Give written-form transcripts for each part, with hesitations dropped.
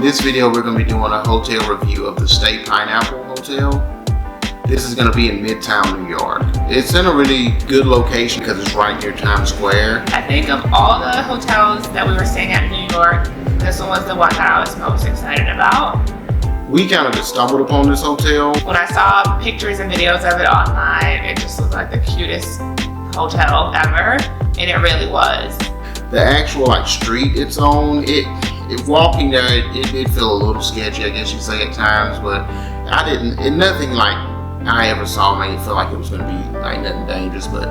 In this video, we're going to be doing a hotel review of the StayPineapple Hotel. This is going to be in Midtown, New York. It's in a really good location because it's right near Times Square. I think of all the hotels that we were staying at in New York, this one was the one that I was most excited about. We kind of just stumbled upon this hotel. When I saw pictures and videos of it online, it just looked like the cutest hotel ever, and it really was. The actual street it's on, walking there, it did feel a little sketchy, I guess you'd say at times, but nothing like I ever saw made it feel like it was going to be nothing dangerous, but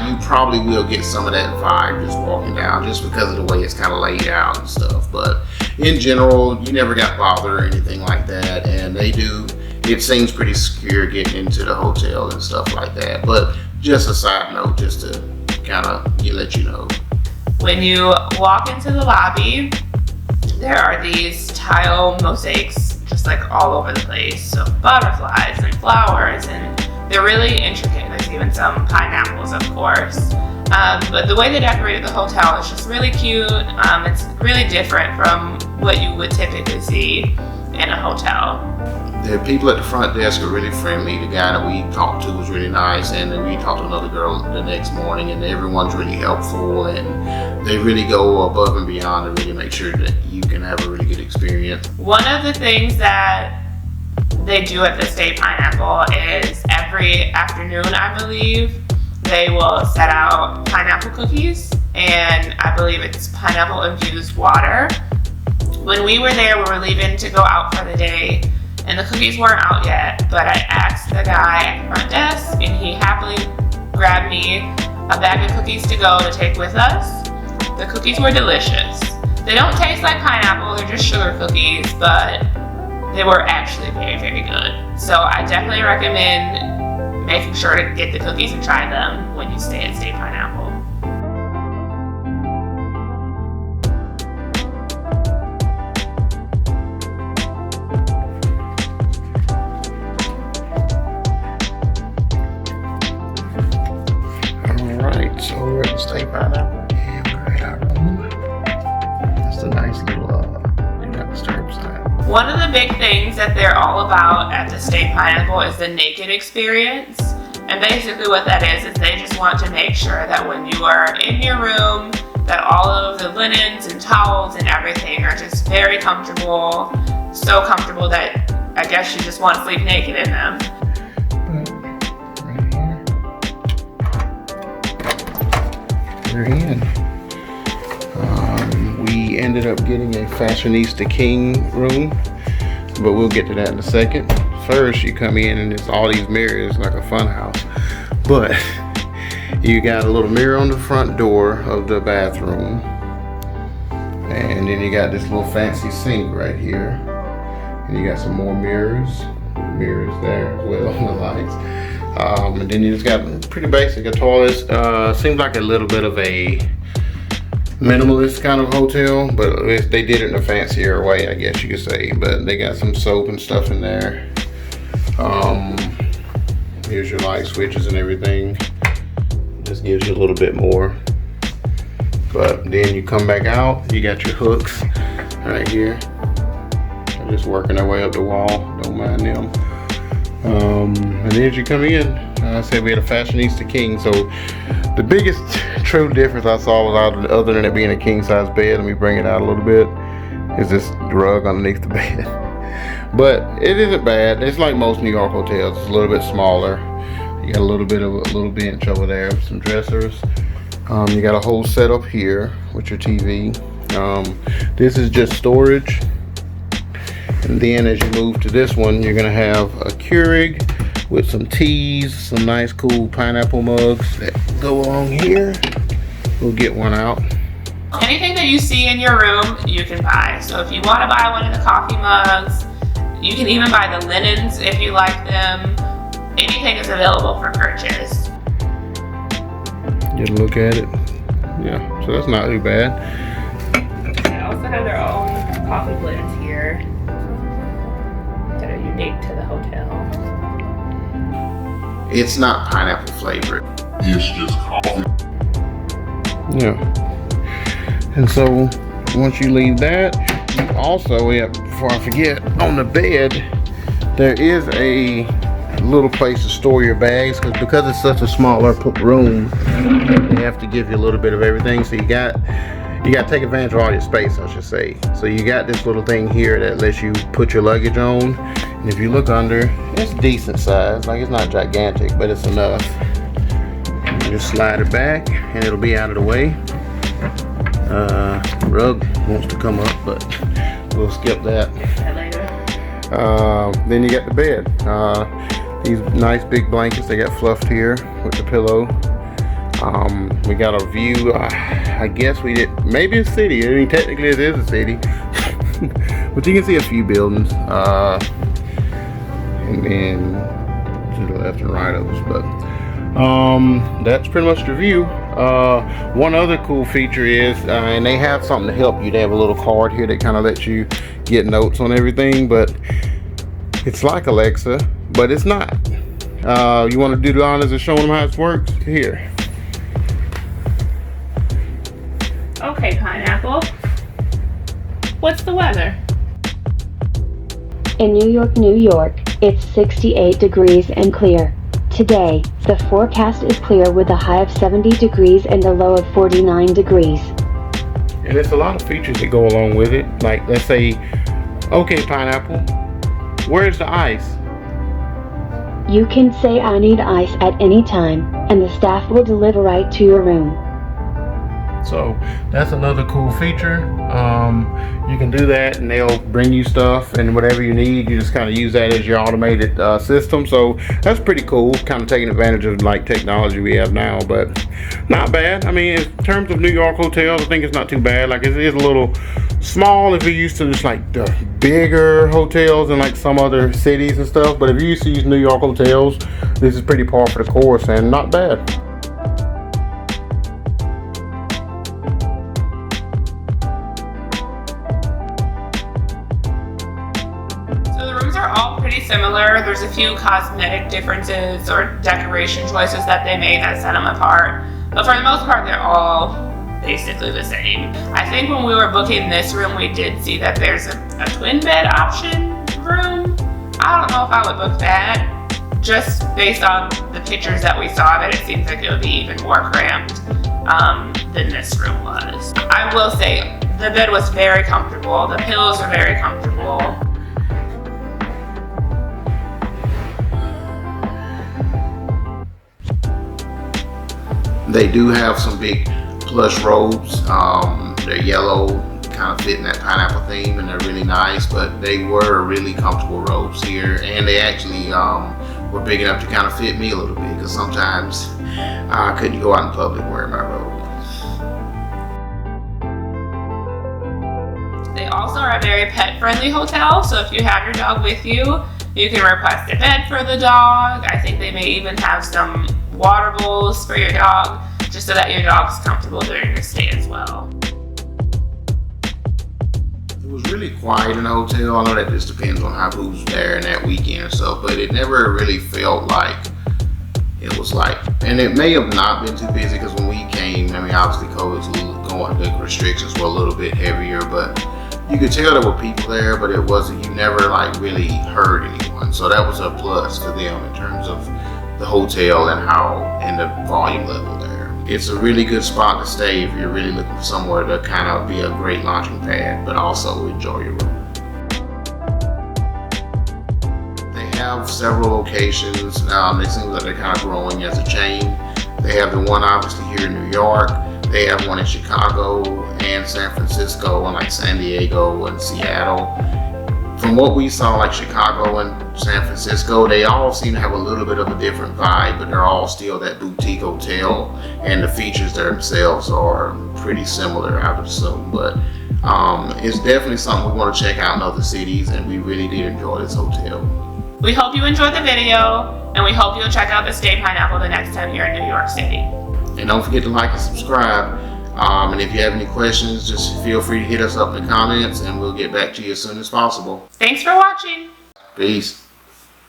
you probably will get some of that vibe just walking down, just because of the way it's kind of laid out and stuff. But in general, you never got bothered or anything like that, and it seems pretty secure getting into the hotel and stuff like that. But just a side note, just to kind of let you know. When you walk into the lobby, there are these tile mosaics just all over the place. So butterflies and flowers, and they're really intricate. There's even some pineapples, of course. But the way they decorated the hotel is just really cute. It's really different from what you would typically see in a hotel. The people at the front desk are really friendly. The guy that we talked to was really nice, and then we talked to another girl the next morning, and everyone's really helpful, and they really go above and beyond to really make sure that you can have a really good experience. One of the things that they do at the StayPineapple is every afternoon, I believe, they will set out pineapple cookies, and I believe it's pineapple infused water. When we were there, we were leaving to go out for the day, and the cookies weren't out yet, but I asked the guy at the front desk, and he happily grabbed me a bag of cookies to go to take with us. The cookies were delicious. They don't taste like pineapple, they're just sugar cookies, but they were actually very, very good. So I definitely recommend making sure to get the cookies and try them when you stay at StayPineapple. So we're at the StayPineapple, and we're at our room. That's a nice little do not disturb sign. One of the big things that they're all about at the StayPineapple is the naked experience. And basically what that is they just want to make sure that when you are in your room, that all of the linens and towels and everything are just very comfortable. So comfortable that I guess you just want to sleep naked in them. We're in. We ended up getting a fashionista king room, but we'll get to that in a second. First, you come in and it's all these mirrors like a fun house. But you got a little mirror on the front door of the bathroom, and then you got this little fancy sink right here, and you got some more mirrors there as well on the lights. And then you just got pretty basic, a toilet. Seems like a little bit of a minimalist kind of hotel, but they did it in a fancier way, I guess you could say. But they got some soap and stuff in there. Here's your light switches and everything. Just gives you a little bit more. But then you come back out, you got your hooks right here. They're just working their way up the wall, don't mind them. And then as you come in, I said we had a fashionista king. So the biggest true difference I saw was, other than it being a king size bed, let me bring it out a little bit, is this rug underneath the bed. But it isn't bad. It's like most New York hotels. It's a little bit smaller. You got a little bench over there, some dressers. You got a whole setup here with your TV. This is just storage. And then as you move to this one, you're gonna have a Keurig with some teas, some nice cool pineapple mugs that go along here. We'll get one out. Anything that you see in your room, you can buy. So if you want to buy one of the coffee mugs, you can even buy the linens if you like them. Anything is available for purchase. Get a look at it. Yeah, so that's not too bad. They also have their own coffee blends here that are unique to the hotel. It's not pineapple flavored. It's just coffee. Yeah. And so once you leave that, Also, yeah, before I forget, on the bed, there is a little place to store your bags because it's such a smaller room. They have to give you a little bit of everything, so you got to take advantage of all your space, I should say. So you got this little thing here that lets you put your luggage on, and if you look under, it's decent size. Like, it's not gigantic, but it's enough. You just slide it back, and it'll be out of the way. Rug wants to come up, but we'll skip that. Then you got the bed. These nice big blankets, they got fluffed here with the pillow. We got a view, I guess maybe a city. I mean, technically it is a city. But you can see a few buildings. And then to the left and right of us. But that's pretty much the view. One other cool feature is, and they have something to help you. They have a little card here that kind of lets you get notes on everything, but it's like Alexa, but it's not. You want to do the honors of showing them how it works? Here. Okay, Pineapple. What's the weather? In New York, it's 68 degrees and clear. Today, the forecast is clear with a high of 70 degrees and a low of 49 degrees. And there's a lot of features that go along with it. Like, let's say, okay, Pineapple, where's the ice? You can say I need ice at any time, and the staff will deliver right to your room. So that's another cool feature. You can do that, and they'll bring you stuff and whatever you need. You just kind of use that as your automated system. So that's pretty cool. Kind of taking advantage of like technology we have now, but not bad. I mean, in terms of New York hotels, I think it's not too bad. Like, it is a little small if you're used to just like the bigger hotels in like some other cities and stuff. But if you used to use New York hotels, this is pretty par for the course and not bad. Similar. There's a few cosmetic differences or decoration choices that they made that set them apart, but for the most part they're all basically the same. I think when we were booking this room we did see that there's a twin bed option room. I don't know if I would book that, just based on the pictures that we saw, that it seems like it would be even more cramped than this room was. I will say the bed was very comfortable, the pillows are very comfortable. They do have some big plush robes. They're yellow, kind of fit in that pineapple theme, and they're really nice, but they were really comfortable robes here, and they actually were big enough to kind of fit me a little bit, because sometimes I couldn't go out in public wearing my robe. They also are a very pet-friendly hotel, so if you have your dog with you, you can request a bed for the dog. I think they may even have some water bowls for your dog, just so that your dog's comfortable during your stay as well. It was really quiet in the hotel. I know that just depends on who's there in that weekend or so, but it never really felt like it was like, and it may have not been too busy because when we came, I mean, obviously COVID's going, the restrictions were a little bit heavier, but you could tell there were people there, but it wasn't, you never like really heard anyone. So that was a plus for them in terms of the hotel and the volume level there. It's a really good spot to stay if you're really looking for somewhere to kind of be a great launching pad, but also enjoy your room. They have several locations. It seems like they're kind of growing as a chain. They have the one obviously here in New York. They have one in Chicago and San Francisco and like San Diego and Seattle. From what we saw, like Chicago and San Francisco, they all seem to have a little bit of a different vibe, but they're all still that boutique hotel, and the features themselves are pretty similar, I would assume. But it's definitely something we want to check out in other cities, and we really did enjoy this hotel. We hope you enjoyed the video, and we hope you'll check out the StayPineapple the next time you're in New York City. And don't forget to like and subscribe. And if you have any questions, just feel free to hit us up in the comments, and we'll get back to you as soon as possible. Thanks for watching. Peace.